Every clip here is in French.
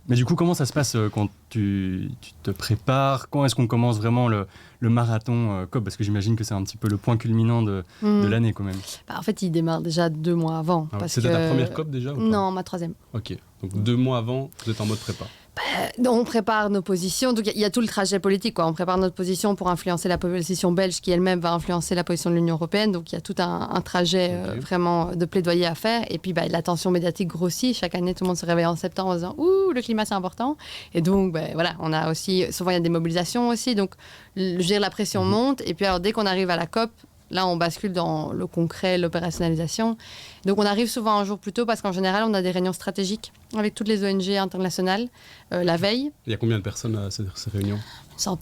Mais du coup, comment ça se passe quand tu te prépares? Quand est-ce qu'on commence vraiment le marathon COP? Parce que j'imagine que c'est un petit peu le point culminant de l'année quand même. En fait, il démarre déjà 2 mois avant. C'était ta première COP déjà ou pas? Non, ma 3e. Ok, donc 2 mois avant, vous êtes en mode prépa. On prépare nos positions, donc il y a tout le trajet politique, quoi. On prépare notre position pour influencer la position belge qui elle-même va influencer la position de l'Union européenne, donc il y a tout un trajet vraiment de plaidoyer à faire, et puis l'attention médiatique grossit, chaque année tout le monde se réveille en septembre en disant « Ouh, le climat c'est important », et donc voilà, on a aussi, souvent il y a des mobilisations aussi, donc la pression monte, et puis alors dès qu'on arrive à la COP, là, on bascule dans le concret, l'opérationnalisation. Donc, on arrive souvent un jour plus tôt parce qu'en général, on a des réunions stratégiques avec toutes les ONG internationales la veille. Il y a combien de personnes à ces réunions?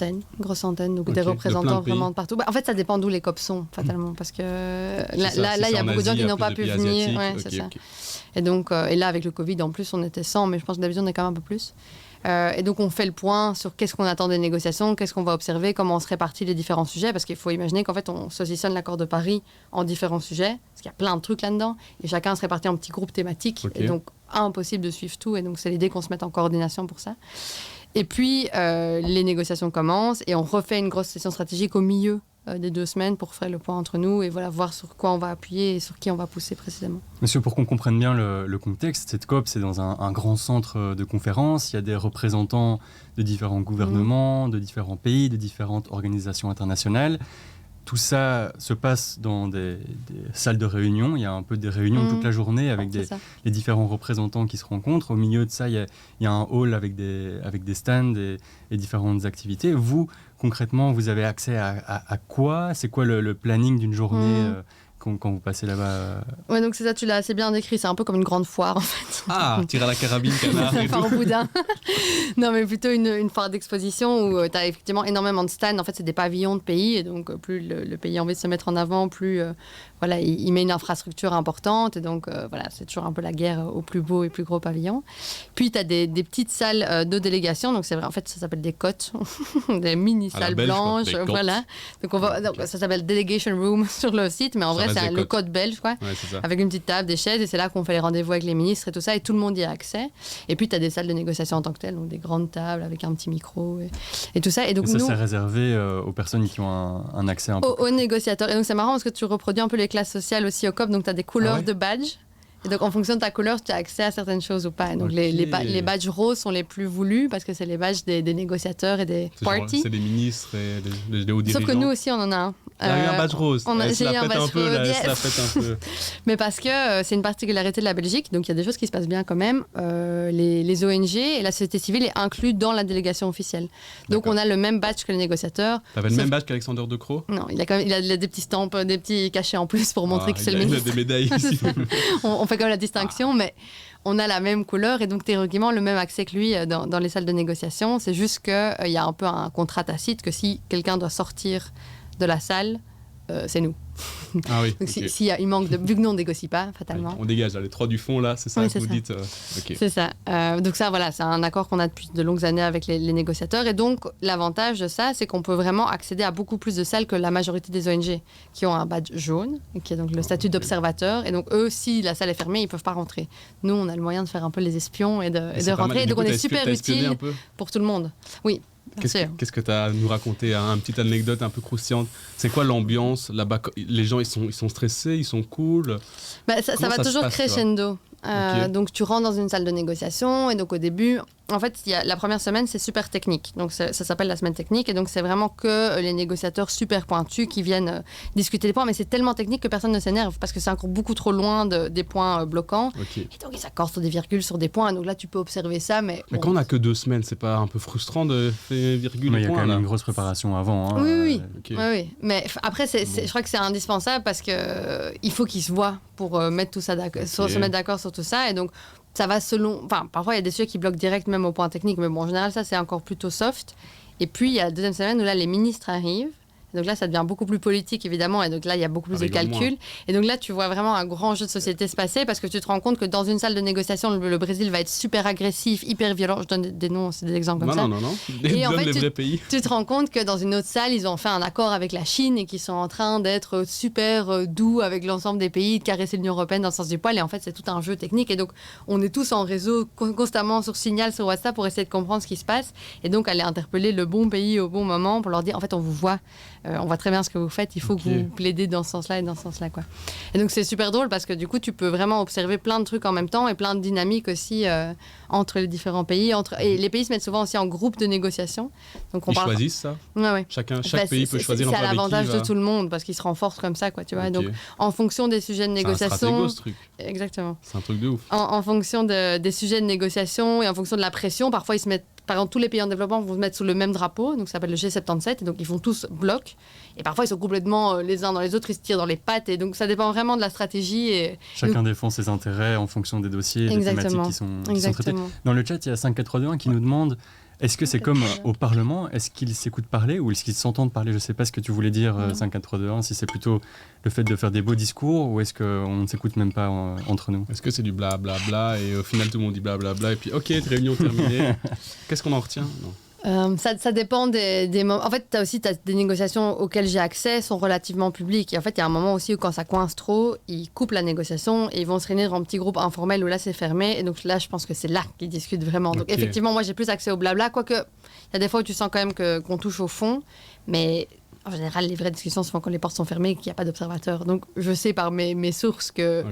Une grosse centaine, donc des représentants vraiment de partout. En fait, ça dépend d'où les COP sont, fatalement, parce que là, il y a beaucoup de gens qui n'ont pas pu venir. Ouais, c'est ça. Et donc, et là, avec le Covid, en plus, on était 100, mais je pense que d'habitude, on est quand même un peu plus. Et donc, on fait le point sur qu'est-ce qu'on attend des négociations, qu'est-ce qu'on va observer, comment on se répartit les différents sujets, parce qu'il faut imaginer qu'en fait, on saucissonne l'accord de Paris en différents sujets, parce qu'il y a plein de trucs là-dedans, et chacun se répartit en petits groupes thématiques, et donc impossible de suivre tout, et donc c'est l'idée qu'on se mette en coordination pour ça. Et puis, les négociations commencent, et on refait une grosse session stratégique au milieu des 2 semaines pour faire le point entre nous et voilà, voir sur quoi on va appuyer et sur qui on va pousser précisément. Monsieur, pour qu'on comprenne bien le contexte, cette COP, c'est dans un grand centre de conférence. Il y a des représentants de différents gouvernements, de différents pays, de différentes organisations internationales. Tout ça se passe dans des salles de réunion. Il y a un peu des réunions toute la journée avec les différents représentants qui se rencontrent. Au milieu de ça, il y a un hall avec des stands et différentes activités. Vous, concrètement, vous avez accès à quoi? C'est quoi le planning d'une journée quand vous passez là-bas? Ouais, donc c'est ça, tu l'as assez bien décrit. C'est un peu comme une grande foire, en fait. Ah, tire à la carabine, canard et foire au boudin. Non, mais plutôt une foire d'exposition où tu as effectivement énormément de stands. En fait, c'est des pavillons de pays. Et donc, plus le pays a envie de se mettre en avant, plus voilà, il met une infrastructure importante. Et donc, voilà, c'est toujours un peu la guerre au plus beau et plus gros pavillon. Puis, tu as des petites salles de délégation. Donc, c'est vrai, en fait, ça s'appelle des cotes, des mini-salles blanches. Voilà. Donc, ça s'appelle Delegation Room sur le site. Mais en vrai, c'est le code belge, quoi, avec une petite table, des chaises, et c'est là qu'on fait les rendez-vous avec les ministres et tout ça, et tout le monde y a accès. Et puis, tu as des salles de négociation en tant que telles, donc des grandes tables avec un petit micro et tout ça. Et donc, ça, c'est réservé aux personnes qui ont un accès un peu aux négociateurs. Et donc, c'est marrant parce que tu reproduis un peu les classes sociales aussi au COP, donc tu as des couleurs de badges. Et donc, en fonction de ta couleur, tu as accès à certaines choses ou pas. Et donc, les badges roses sont les plus voulus parce que c'est les badges des négociateurs et des parties. C'est des ministres et les hauts dirigeants. Sauf que nous aussi, on en a un. Il y a eu un badge rose. On a essayé un badge rose. Ça pète un peu. Mais parce que c'est une particularité de la Belgique, donc il y a des choses qui se passent bien quand même. Les ONG et la société civile est inclus dans la délégation officielle. Donc on a le même badge que les négociateurs. T'avais le même badge qu'Alexander De Croo? Non, il a des petits stamps, des petits cachets en plus pour montrer que c'est le ministre. Il a des médailles ici. On fait quand même la distinction, mais on a la même couleur et donc théoriquement le même accès que lui dans les salles de négociation. C'est juste qu'il y a un peu un contrat tacite que si quelqu'un doit sortir de la salle, c'est nous. Ah oui. Donc il manque vu que nous on négocie pas fatalement. On dégage les 3 du fond là, c'est ça que vous dites. C'est ça. Donc ça voilà, c'est un accord qu'on a depuis de longues années avec les négociateurs et donc l'avantage de ça, c'est qu'on peut vraiment accéder à beaucoup plus de salles que la majorité des ONG qui ont un badge jaune, qui est donc le statut d'observateur et donc eux, si la salle est fermée, ils peuvent pas rentrer. Nous, on a le moyen de faire un peu les espions et de rentrer. Et donc on est super utile pour tout le monde. Oui. Qu'est-ce que tu as à nous raconter, une petite anecdote un peu croustillante? C'est quoi l'ambiance là-bas? Les gens, ils sont stressés, ils sont cool? Ça va toujours crescendo. Donc tu rentres dans une salle de négociation et donc au début, en fait, la première semaine, c'est super technique. Donc ça s'appelle la semaine technique et donc c'est vraiment que les négociateurs super pointus qui viennent discuter des points. Mais c'est tellement technique que personne ne s'énerve parce que c'est encore beaucoup trop loin des points bloquants. Et donc ils s'accordent sur des virgules sur des points. Donc là, tu peux observer ça. Mais quand on n'a que 2 semaines, c'est pas un peu frustrant de faire virgule? Il y a quand même une grosse préparation avant. Hein, oui. Mais après, je crois que c'est indispensable parce qu'il faut qu'ils se voient pour mettre tout ça se mettre d'accord sur tout ça. Et donc, ça va selon... Enfin, parfois, il y a des sujets qui bloquent direct même au point technique. Mais bon, en général, ça, c'est encore plutôt soft. Et puis, il y a la deuxième semaine où là, les ministres arrivent Donc là, ça devient beaucoup plus politique, évidemment. Et donc là, il y a beaucoup plus de calculs. Et donc là, tu vois vraiment un grand jeu de société se passer parce que tu te rends compte que dans une salle de négociation, le Brésil va être super agressif, hyper violent. Je donne des noms, c'est des exemples comme ça. Non. Et en fait, les vrais pays. Tu te rends compte que dans une autre salle, ils ont fait un accord avec la Chine et qu'ils sont en train d'être super doux avec l'ensemble des pays, de caresser l'Union européenne dans le sens du poil. Et en fait, c'est tout un jeu technique. Et donc, on est tous en réseau constamment sur Signal, sur WhatsApp pour essayer de comprendre ce qui se passe. Et donc, aller interpeller le bon pays au bon moment pour leur dire, en fait, on vous voit. On voit très bien ce que vous faites, il faut que vous plaidez dans ce sens-là et dans ce sens-là, quoi. Et donc c'est super drôle parce que du coup tu peux vraiment observer plein de trucs en même temps et plein de dynamiques aussi entre les différents pays. Et les pays se mettent souvent aussi en groupe de négociation. Donc ils choisissent ça. Ouais. Chaque pays peut choisir. C'est à l'avantage de tout le monde parce qu'ils se renforcent comme ça, quoi. Tu vois. Donc en fonction des sujets de négociation. C'est un stratégo, ce truc. Exactement. C'est un truc de ouf. En fonction des sujets de négociation et en fonction de la pression, parfois ils se mettent. Par exemple, tous les pays en développement vont se mettre sous le même drapeau, donc ça s'appelle le G77, et donc ils font tous bloc. Et parfois, ils sont complètement les uns dans les autres, ils se tirent dans les pattes, et donc ça dépend vraiment de la stratégie. Et chacun défend ses intérêts en fonction des dossiers, des thématiques qui sont traités. Dans le chat, il y a 5431 qui nous demande est-ce que c'est comme au Parlement, est-ce qu'ils s'écoutent parler ou est-ce qu'ils s'entendent parler? Je ne sais pas ce que tu voulais dire, 5431, si c'est plutôt le fait de faire des beaux discours ou est-ce qu'on ne s'écoute même pas entre nous? Est-ce que c'est du blablabla et au final tout le monde dit blablabla et puis ok, réunion terminée. Qu'est-ce qu'on en retient? Ça dépend des moments. En fait, t'as des négociations auxquelles j'ai accès, sont relativement publiques. Et en fait, il y a un moment aussi où quand ça coince trop, ils coupent la négociation et ils vont se réunir en petits groupes informels où là, c'est fermé. Et donc là, je pense que c'est là qu'ils discutent vraiment. Donc effectivement, moi, j'ai plus accès au blabla. Quoique, il y a des fois où tu sens quand même qu'on touche au fond. Mais en général, les vraies discussions se font quand les portes sont fermées et qu'il n'y a pas d'observateurs. Donc, je sais par mes sources qu'il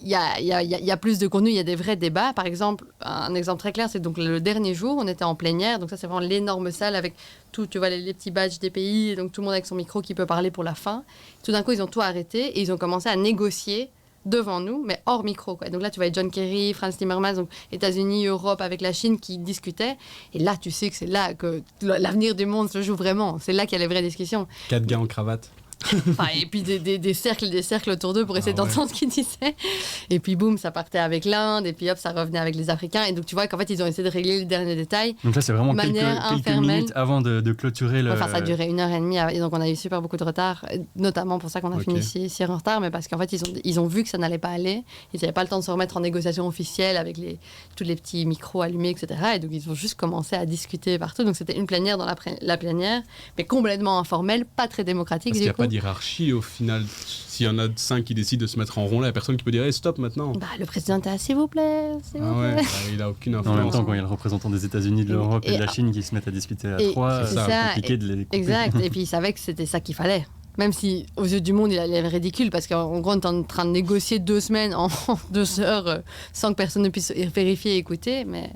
y a plus de contenu, il y a des vrais débats. Par exemple, un exemple très clair, c'est donc le dernier jour, on était en plénière. Donc ça, c'est vraiment l'énorme salle avec tout, tu vois, les petits badges des pays. Et donc tout le monde avec son micro qui peut parler pour la fin. Tout d'un coup, ils ont tout arrêté et ils ont commencé à négocier devant nous, mais hors micro, quoi. Donc là, tu vois John Kerry, Franz Timmermans, donc États-Unis, Europe, avec la Chine qui discutaient. Et là, tu sais que c'est là que l'avenir du monde se joue vraiment. C'est là qu'il y a les vraies discussions. 4 gars en cravate. Et puis des cercles autour d'eux pour essayer d'entendre ce qu'ils disaient. Et puis boum, ça partait avec l'Inde, et puis hop, ça revenait avec les Africains. Et donc tu vois qu'en fait, ils ont essayé de régler les derniers détails. Donc là, c'est vraiment quelques minutes avant de clôturer le... Enfin, ça a duré 1h30, et donc on a eu super beaucoup de retard, notamment pour ça qu'on a fini si en retard, mais parce qu'en fait, ils ont vu que ça n'allait pas aller. Ils n'avaient pas le temps de se remettre en négociation officielle avec tous les petits micros allumés, etc. Et donc, ils ont juste commencé à discuter partout. Donc, c'était une plénière dans la plénière, mais complètement informelle, pas très démocratique. Parce qu'il n'y a pas d'hierarchie au final. S'il y en a 5 qui décident de se mettre en rond, là, il n'y a personne qui peut dire hey, stop maintenant. Le président est s'il vous plaît. Il n'a aucune influence. En même temps, quand il y a le représentant des États-Unis, de l'Europe et de la Chine qui se mettent à discuter à trois, c'est compliqué de les couper. Exact. Et puis il savait que c'était ça qu'il fallait. Même si, aux yeux du monde, il allait ridicule, parce qu'en gros, on est en train de négocier 2 semaines en 2 heures sans que personne ne puisse vérifier et écouter. Mais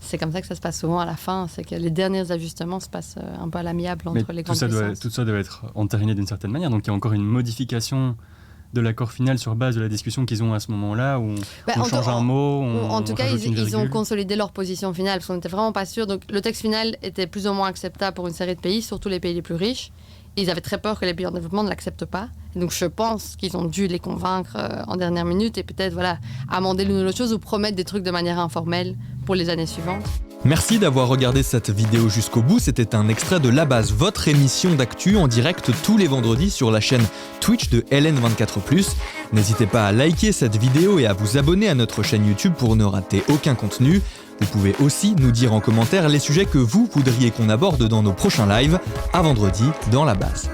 c'est comme ça que ça se passe souvent à la fin. C'est que les derniers ajustements se passent un peu à l'amiable entre les grandes puissances. Tout ça doit être entériné d'une certaine manière. Donc il y a encore une modification de l'accord final sur base de la discussion qu'ils ont à ce moment-là, où on change un mot, en tout cas, ils ont consolidé leur position finale, parce qu'on n'était vraiment pas sûr. Donc le texte final était plus ou moins acceptable pour une série de pays, surtout les pays les plus riches. Et ils avaient très peur que les pays en développement ne l'acceptent pas. Et donc je pense qu'ils ont dû les convaincre en dernière minute et peut-être amender l'une ou l'autre chose ou promettre des trucs de manière informelle pour les années suivantes. Merci d'avoir regardé cette vidéo jusqu'au bout. C'était un extrait de La Base, votre émission d'actu en direct tous les vendredis sur la chaîne Twitch de LN24+. N'hésitez pas à liker cette vidéo et à vous abonner à notre chaîne YouTube pour ne rater aucun contenu. Vous pouvez aussi nous dire en commentaire les sujets que vous voudriez qu'on aborde dans nos prochains lives. À vendredi dans La Base.